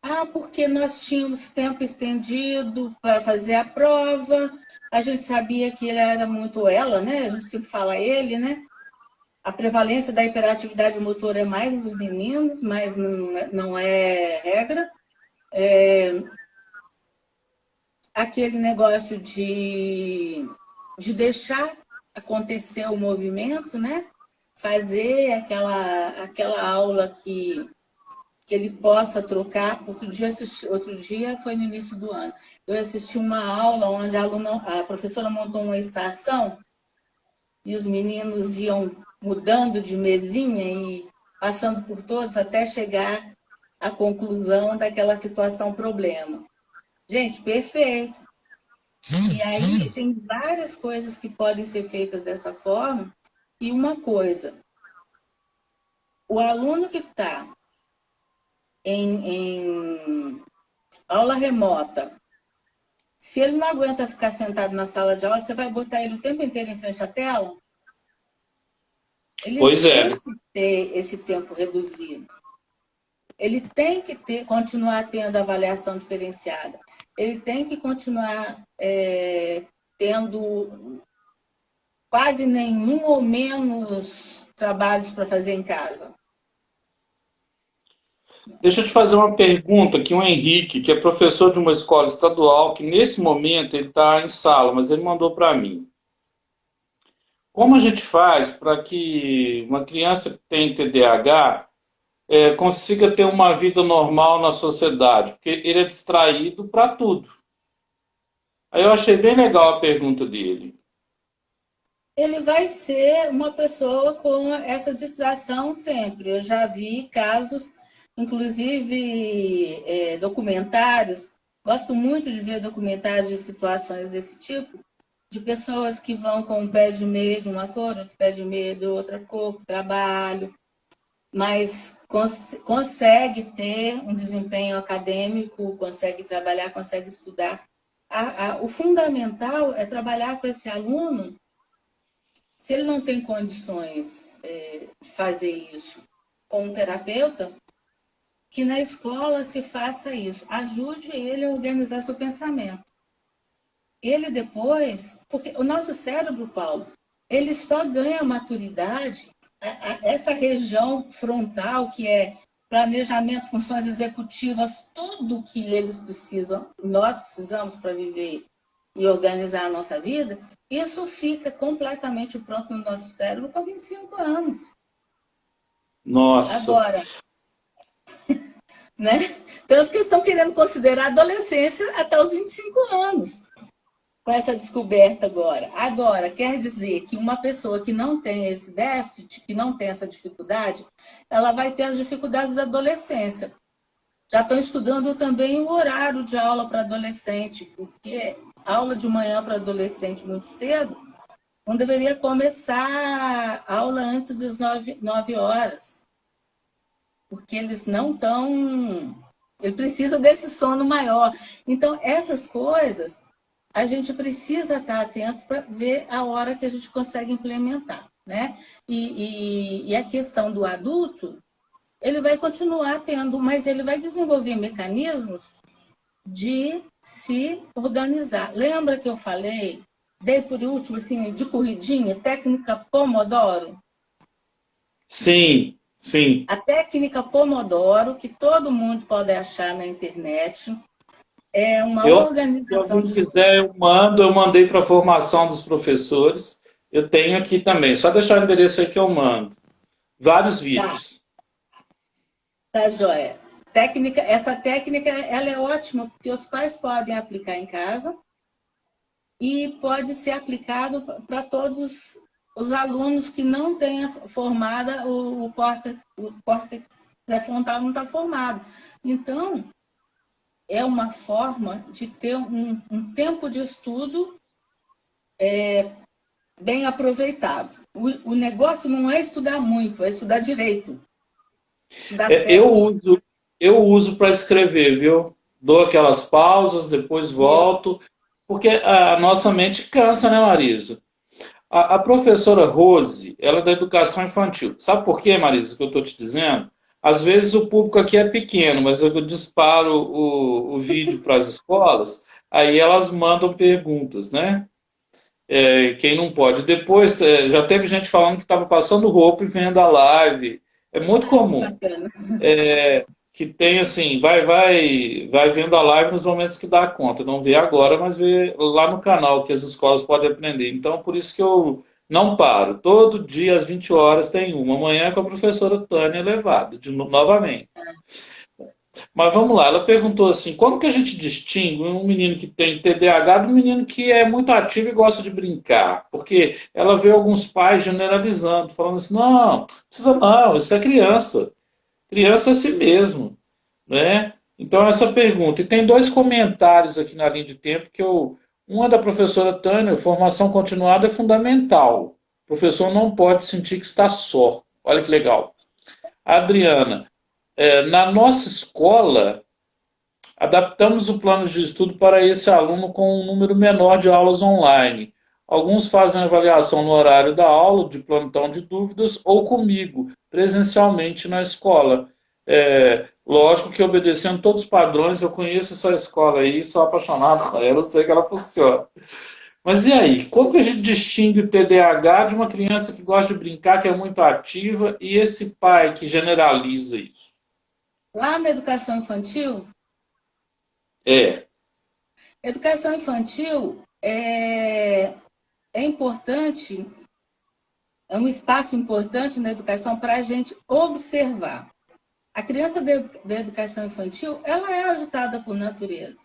Ah, porque nós tínhamos tempo estendido para fazer a prova, a gente sabia que ele era muito ela, né? A gente sempre fala ele, né? A prevalência da hiperatividade motora é mais nos meninos, mas não é regra. aquele negócio de deixar acontecer o movimento, né? Fazer aquela aula que ele possa trocar. Outro dia foi no início do ano. Eu assisti uma aula onde a professora montou uma estação e os meninos iam mudando de mesinha e passando por todos até chegar à conclusão daquela situação problema. Gente, perfeito. E aí tem várias coisas que podem ser feitas dessa forma. E uma coisa, o aluno que está em aula remota, se ele não aguenta ficar sentado na sala de aula, você vai botar ele o tempo inteiro em frente à tela? Ele Pois tem é. que ter esse tempo reduzido. Ele tem que continuar tendo avaliação diferenciada. Ele tem que continuar tendo quase nenhum ou menos trabalhos para fazer em casa. Deixa eu te fazer uma pergunta aqui, o Henrique, que é professor de uma escola estadual, que nesse momento ele está em sala, mas ele mandou para mim. Como a gente faz para que uma criança que tem TDAH consiga ter uma vida normal na sociedade? Porque ele é distraído para tudo. Aí eu achei bem legal a pergunta dele. Ele vai ser uma pessoa com essa distração sempre. Eu já vi casos, inclusive documentários, gosto muito de ver documentários de situações desse tipo, de pessoas que vão com um pé de meia de uma cor, outro pé de meia de outra cor, trabalho, mas consegue ter um desempenho acadêmico, consegue trabalhar, consegue estudar. O fundamental é trabalhar com esse aluno. Se ele não tem condições de fazer isso com um terapeuta, que na escola se faça isso. Ajude ele a organizar seu pensamento. Ele depois, porque o nosso cérebro, Paulo, ele só ganha maturidade, essa região frontal, que é planejamento, funções executivas, tudo que eles precisam, nós precisamos para viver e organizar a nossa vida, isso fica completamente pronto no nosso cérebro com 25 anos. Nossa. Agora, né? Tanto que eles estão querendo considerar a adolescência até os 25 anos, com essa descoberta agora. Agora, quer dizer que uma pessoa que não tem esse déficit, que não tem essa dificuldade, ela vai ter as dificuldades da adolescência. Já estão estudando também o horário de aula para adolescente, porque aula de manhã para adolescente muito cedo, não deveria começar a aula antes das 9 horas, porque eles não estão... Ele precisa desse sono maior. Então, essas coisas, a gente precisa estar atento para ver a hora que a gente consegue implementar, né? E a questão do adulto, ele vai continuar tendo, mas ele vai desenvolver mecanismos de se organizar. Lembra que eu falei, dei por último, assim, de corridinha, técnica Pomodoro? Sim, sim. A técnica Pomodoro, que todo mundo pode achar na internet, é uma Se organização alguém de estudo. quiser, eu mando, eu mandei para a formação dos professores. Eu tenho aqui também. Só deixar o endereço aí que eu mando. Vários Tá, vídeos. tá, joia. Essa técnica, ela é ótima, porque os pais podem aplicar em casa e pode ser aplicado para todos os alunos que não tenham formada o córtex pré-frontal não está formado. Então, é uma forma de ter um tempo de estudo bem aproveitado. O negócio não é estudar muito, é estudar direito, estudar É, certo. eu uso para escrever, viu? Dou aquelas pausas, depois Isso. volto, porque a nossa mente cansa, né, Marisa? A professora Rose, ela é da educação infantil. Sabe por quê, Marisa, que eu estou te dizendo? Às vezes o público aqui é pequeno, mas eu disparo o vídeo para as escolas, aí elas mandam perguntas, né? Quem não pode. Depois, já teve gente falando que estava passando roupa e vendo a live. É muito Ai, que comum. bacana. que tem assim, vai vendo a live nos momentos que dá conta. Não vê agora, mas vê lá no canal que as escolas podem aprender. Então, por isso que eu não paro. Todo dia às 20 horas tem uma. Amanhã com a professora Tânia Levada, novamente. Mas vamos lá, ela perguntou assim: como que a gente distingue um menino que tem TDAH do menino que é muito ativo e gosta de brincar? Porque ela vê alguns pais generalizando, falando assim: não, precisa não, isso é criança. Criança é assim mesmo, né? Então essa pergunta. E tem dois comentários aqui na linha de tempo que eu. Um é da professora Tânia: formação continuada é fundamental. O professor não pode sentir que está só. Olha que legal. A Adriana: na nossa escola, adaptamos o plano de estudo para esse aluno com um número menor de aulas online. Alguns fazem avaliação no horário da aula, de plantão de dúvidas, ou comigo, presencialmente na escola. Lógico que obedecendo todos os padrões, eu conheço essa escola aí, sou apaixonado por ela, eu sei que ela funciona. Mas e aí, como que a gente distingue o TDAH de uma criança que gosta de brincar, que é muito ativa, e esse pai que generaliza isso? Lá na educação infantil, É, educação infantil é importante, é um espaço importante na educação para a gente observar. A criança da educação infantil, ela é agitada por natureza.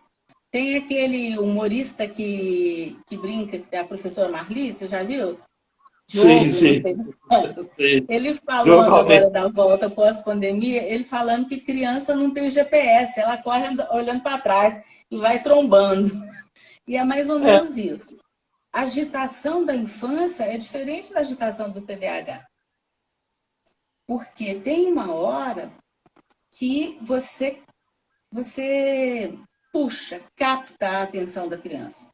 Tem aquele humorista que brinca, que é a professora Marli, você já viu? sim, Diogo, não sim, sei das quantas. sim. Ele falando Jogo agora da volta pós-pandemia, ele falando que criança não tem GPS, ela corre olhando para trás e vai trombando. E é mais ou É, menos isso. A agitação da infância é diferente da agitação do TDAH. Porque tem uma hora que você puxa, capta a atenção da criança.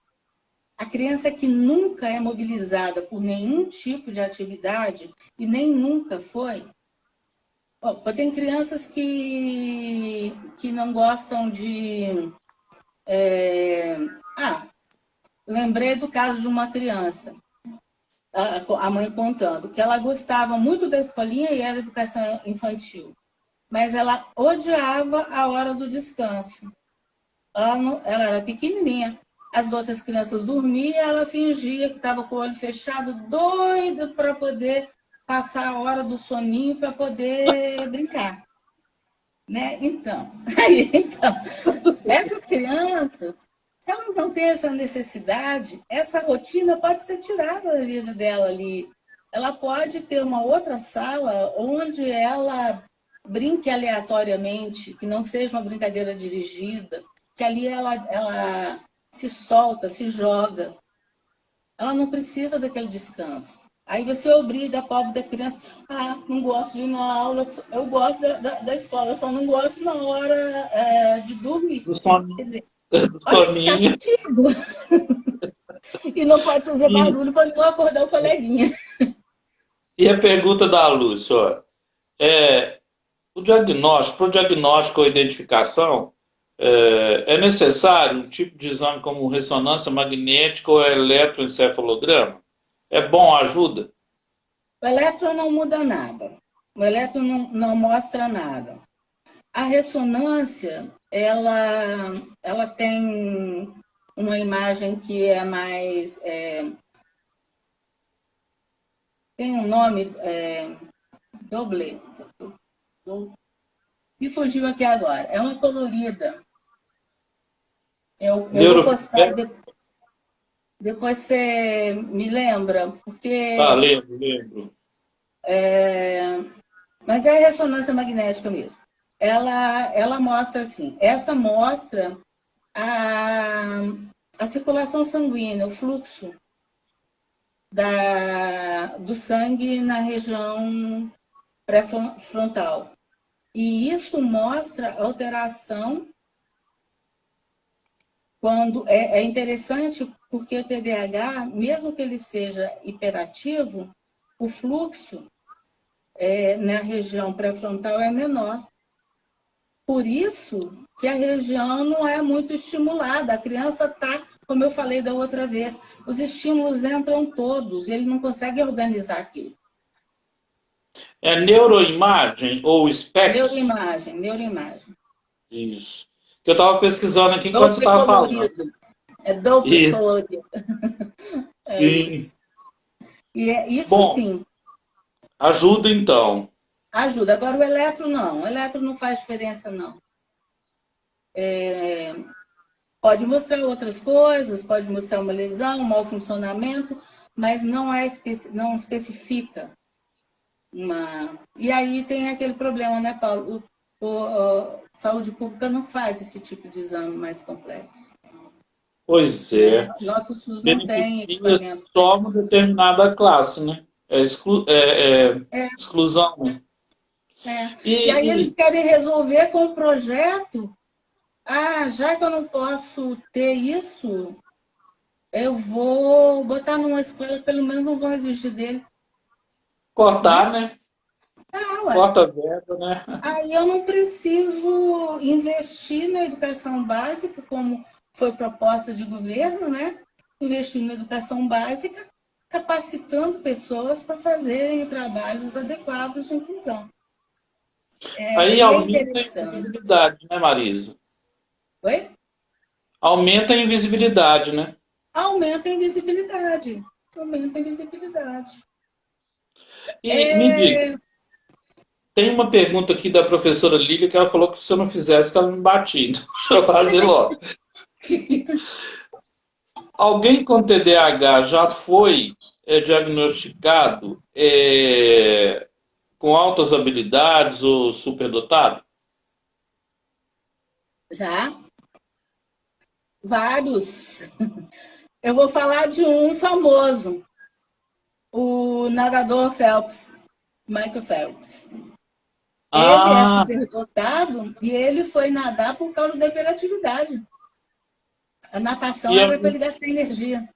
A criança que nunca é mobilizada por nenhum tipo de atividade e nem nunca foi. Tem crianças que não gostam de. Lembrei do caso de uma criança, a mãe contando, que ela gostava muito da escolinha e era educação infantil, mas ela odiava a hora do descanso. Ela era pequenininha. As outras crianças dormiam, ela fingia que estava com o olho fechado, doida para poder passar a hora do soninho para poder brincar. Né? Então, essas crianças, se elas não têm essa necessidade, essa rotina pode ser tirada da vida dela ali. Ela pode ter uma outra sala onde ela brinque aleatoriamente, que não seja uma brincadeira dirigida, que ali ela se solta, se joga. Ela não precisa daquele descanso. Aí você obriga a pobre da criança, não gosto de ir na aula, eu gosto da escola, eu só não gosto na hora de dormir. do soninho. Quer dizer, Do olha que soninho. castigo! E não pode fazer E, barulho para não acordar o coleguinha. e a pergunta da Lúcia, ó, para o diagnóstico ou identificação, é necessário um tipo de exame como ressonância magnética ou eletroencefalograma? É bom, ajuda? O elétron não muda nada. O elétron não mostra nada. A ressonância, ela tem uma imagem que é mais... tem um nome, doble. Me fugiu aqui agora. É uma colorida. Eu vou postar, Neurofeedback? depois você me lembra, Ah, porque... lembro, lembro. Mas é a ressonância magnética mesmo. Ela mostra assim, essa mostra a, a circulação sanguínea, o fluxo do sangue na região pré-frontal. E isso mostra alteração quando é interessante porque o TDAH, mesmo que ele seja hiperativo, o fluxo na região pré-frontal é menor. Por isso que a região não é muito estimulada. A criança está, como eu falei da outra vez, os estímulos entram todos, ele não consegue organizar aquilo. É neuroimagem ou SPEC? Neuroimagem, neuroimagem. Isso. Que eu estava pesquisando aqui enquanto você Doppler estava falando. colorido. É Doppler Isso, colorido. É sim. isso. E é isso Bom, sim, ajuda então. ajuda. Agora o eletro não. O eletro não faz diferença, não. Pode mostrar outras coisas, pode mostrar uma lesão, um mau funcionamento, mas não especifica uma. E aí tem aquele problema, né, Paulo? Saúde pública não faz esse tipo de exame mais complexo. Pois Né? é. Nosso SUS não tem Beneficia equipamento para só uma isso. determinada classe, né? É É, exclusão, né? é. E, E aí eles e querem resolver com o projeto. Ah, já que eu não posso ter isso, eu vou botar numa escola, pelo menos não vão exigir dele, cortar, né? né? Ah, ué. Corta a verba, né? Aí eu não preciso investir na educação básica, como foi proposta de governo, né? Investir na educação básica, capacitando pessoas para fazerem trabalhos adequados de inclusão. Aí E é aumenta a interessante. invisibilidade, né, Marisa? Oi? Aumenta a invisibilidade, né? Aumenta a invisibilidade. Aumenta a invisibilidade. E me diga, É, tem uma pergunta aqui da professora Lília que ela falou que se eu não fizesse, que ela me batia. Então, deixa eu fazer logo. Alguém com TDAH já foi diagnosticado com altas habilidades ou superdotado? já, vários. Eu vou falar de um famoso, o nadador Phelps, Michael Phelps. Ele é Ah, superdotado e ele foi nadar por causa da hiperatividade. A natação e era para ele gastar energia.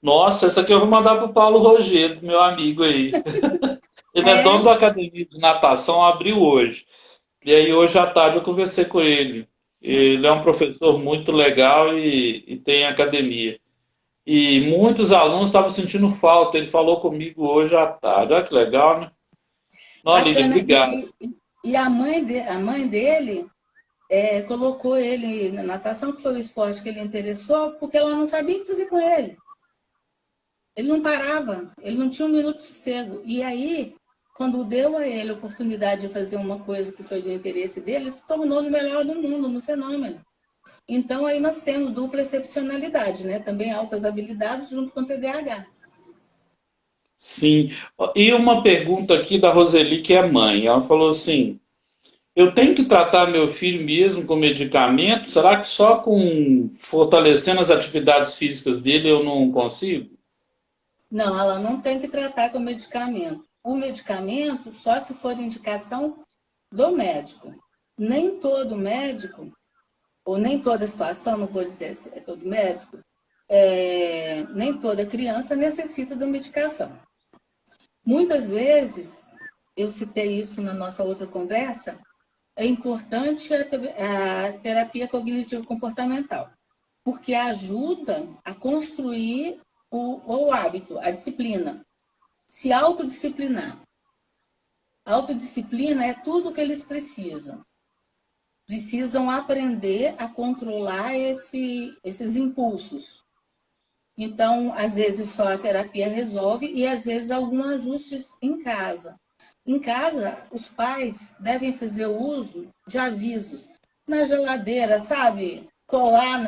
nossa, essa aqui eu vou mandar para o Paulo Rogério, meu amigo aí. Ele é dono É da academia de natação, abriu hoje. E aí hoje à tarde eu conversei com ele. Ele é um professor muito legal e tem academia. E muitos alunos estavam sentindo falta. Ele falou comigo hoje à tarde. Olha que legal, né? Não, Lília, bacana. obrigado. E a mãe dele colocou ele na natação, que foi o esporte que ele interessou, porque ela não sabia o que fazer com ele. Ele não parava, ele não tinha um minuto de sossego. E aí, quando deu a ele a oportunidade de fazer uma coisa que foi do interesse dele, ele se tornou o melhor do mundo no fenômeno. Então, aí nós temos dupla excepcionalidade, né? Também altas habilidades junto com o TDAH. Sim. E uma pergunta aqui da Roseli, que é mãe. Ela falou assim: eu tenho que tratar meu filho mesmo com medicamento? Será que só com fortalecendo as atividades físicas dele eu não consigo? Não, ela não tem que tratar com medicamento. O medicamento só se for indicação do médico. Nem todo médico, ou nem toda situação, não vou dizer se é todo médico, nem toda criança necessita de medicação. Muitas vezes, eu citei isso na nossa outra conversa, é importante a terapia cognitivo-comportamental, porque ajuda a construir o hábito, a disciplina, se autodisciplinar. Autodisciplina é tudo o que eles precisam. Precisam aprender a controlar esses impulsos. Então, às vezes só a terapia resolve e às vezes alguns ajustes em casa. Em casa, os pais devem fazer uso de avisos na geladeira, sabe? Colar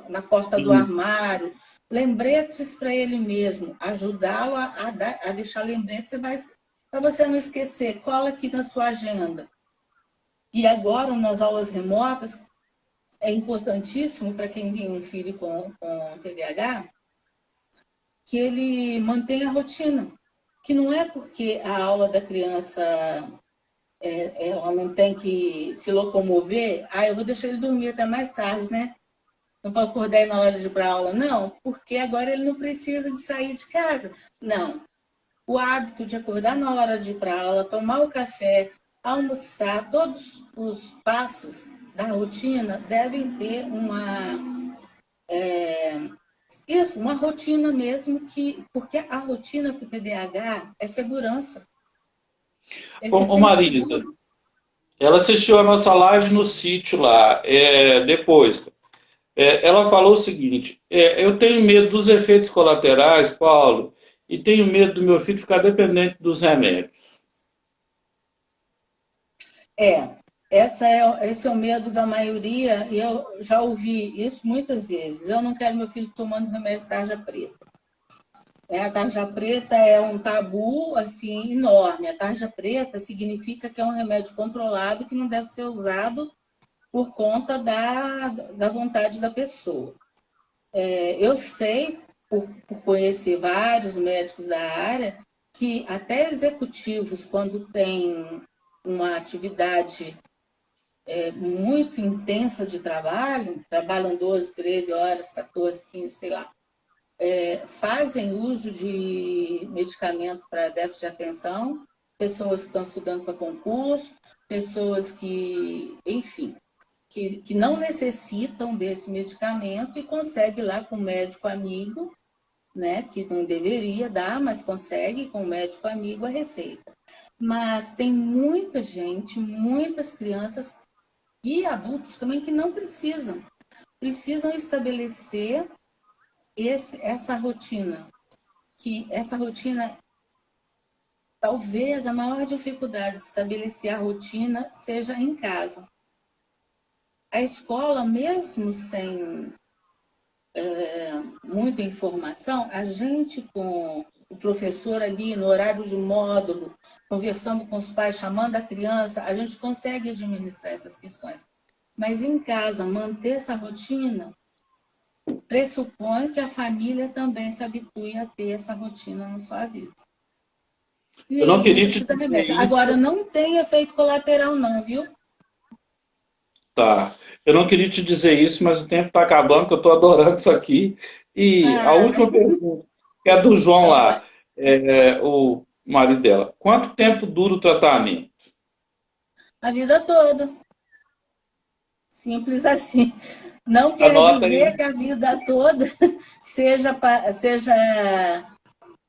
na porta do Sim. armário, lembretes para ele mesmo, ajudá-lo a deixar lembretes para você não esquecer. Cola aqui na sua agenda. E agora, nas aulas remotas, é importantíssimo para quem tem um filho com TDAH que ele mantenha a rotina. Que não é porque a aula da criança ela não tem que se locomover, eu vou deixar ele dormir até mais tarde, né? Não vou acordar aí na hora de ir para aula, não, porque agora ele não precisa de sair de casa. Não. O hábito de acordar na hora de ir para aula, tomar o café, almoçar, todos os passos da rotina devem ter Isso, uma rotina mesmo porque a rotina para o TDAH é segurança. Ele se Ô sente Marisa, seguro. ela assistiu a nossa live no sítio lá, depois. Ela falou o seguinte: eu tenho medo dos efeitos colaterais, Paulo, e tenho medo do meu filho ficar dependente dos remédios. É, esse é o medo da maioria, e eu já ouvi isso muitas vezes. Eu não quero meu filho tomando remédio tarja preta. A tarja preta é um tabu assim enorme. A tarja preta significa que é um remédio controlado que não deve ser usado por conta da vontade da pessoa. Eu sei, por conhecer vários médicos da área, que até executivos, quando têm uma atividade muito intensa de trabalho, trabalham 12, 13 horas, 14, 15, sei lá, fazem uso de medicamento para déficit de atenção, pessoas que estão estudando para concurso, pessoas que, enfim, que não necessitam desse medicamento e consegue lá com o médico amigo, né, que não deveria dar, mas consegue com o médico amigo a receita. Mas tem muita gente, muitas crianças e adultos também que não precisam estabelecer essa rotina, que essa rotina, talvez a maior dificuldade de estabelecer a rotina seja em casa. A escola, mesmo sem muita informação, a gente com o professor ali no horário de módulo, conversando com os pais, chamando a criança, a gente consegue administrar essas questões. Mas em casa, manter essa rotina pressupõe que a família também se habitue a ter essa rotina na sua vida. Eu não E não queria te precisa de dizer remédio. Agora, isso, não tem efeito colateral, não, viu? tá? Eu não queria te dizer isso, mas o tempo está acabando, que eu estou adorando isso aqui. E a Ah, última pergunta, que é do João então, lá, o marido dela. Quanto tempo dura o tratamento? a vida toda. Simples assim. Não quer Anota dizer aí. que a vida toda seja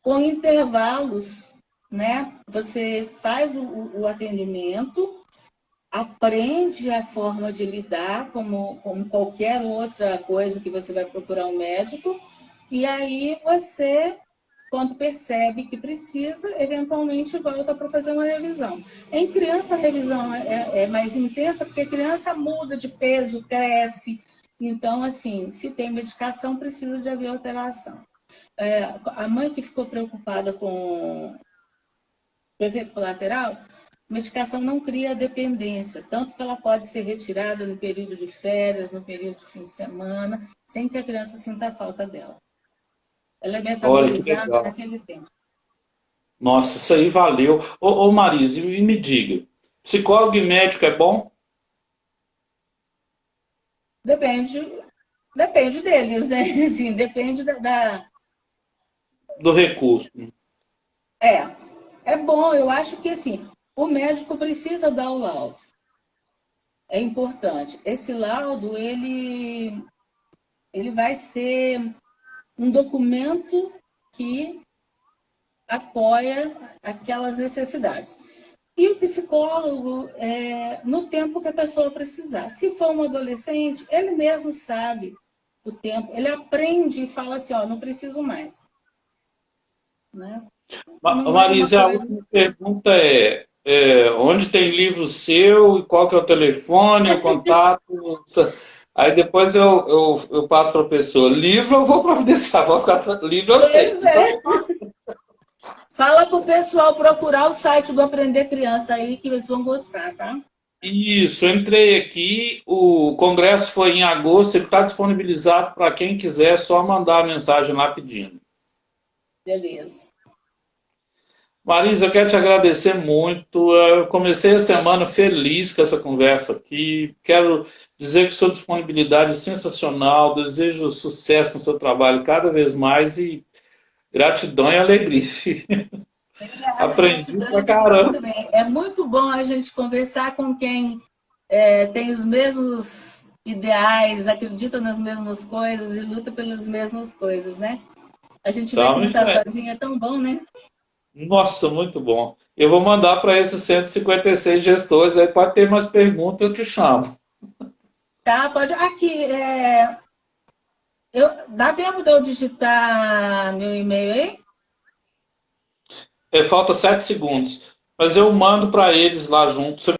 com intervalos, né? Você faz o atendimento, aprende a forma de lidar, como qualquer outra coisa que você vai procurar um médico, e aí você, quando percebe que precisa, eventualmente volta para fazer uma revisão. Em criança, a revisão é mais intensa, porque a criança muda de peso, cresce. Então, assim, se tem medicação, precisa de haver alteração. A mãe que ficou preocupada com o efeito colateral, a medicação não cria dependência, tanto que ela pode ser retirada no período de férias, no período de fim de semana, sem que a criança sinta a falta dela. Ela é Olha que metabolizada legal. naquele tempo. Nossa, isso aí valeu. Ô Marisa, e me diga, psicólogo e médico é bom? Depende, depende deles, né? Assim, depende Do recurso. É, é bom, eu acho que assim, o médico precisa dar o laudo. É importante. Esse laudo, ele vai ser um documento que apoia aquelas necessidades. E o psicólogo, no tempo que a pessoa precisar. Se for um adolescente, ele mesmo sabe o tempo, ele aprende e fala assim, ó, não preciso mais. Né? Não é uma Marisa, a coisa. última pergunta onde tem livro seu e qual que é o telefone, o contato? Aí depois eu passo para a pessoa. Livro eu vou providenciar, vou ficar, livro eu sei. Pois é. Fala pro pessoal procurar o site do Aprender Criança aí, que eles vão gostar, tá? Isso, entrei aqui, o congresso foi em agosto, ele está disponibilizado para quem quiser, é só mandar a mensagem lá pedindo. Beleza. Marisa, eu quero te agradecer muito. Eu comecei a semana feliz com essa conversa aqui. Quero dizer que sua disponibilidade é sensacional. Desejo sucesso no seu trabalho cada vez mais e gratidão e alegria. Obrigada, Aprendi gratidão, pra e gratidão caramba. também. É muito bom a gente conversar com quem tem os mesmos ideais, acredita nas mesmas coisas e luta pelas mesmas coisas, né? A gente vê que Então, não isso está é. sozinha, é tão bom, né? Nossa, muito bom. Eu vou mandar para esses 156 gestores, aí pode ter mais perguntas, eu te chamo. Tá, pode. Aqui, dá tempo de eu digitar meu e-mail aí? Falta 7 segundos. Mas eu mando para eles lá junto. Você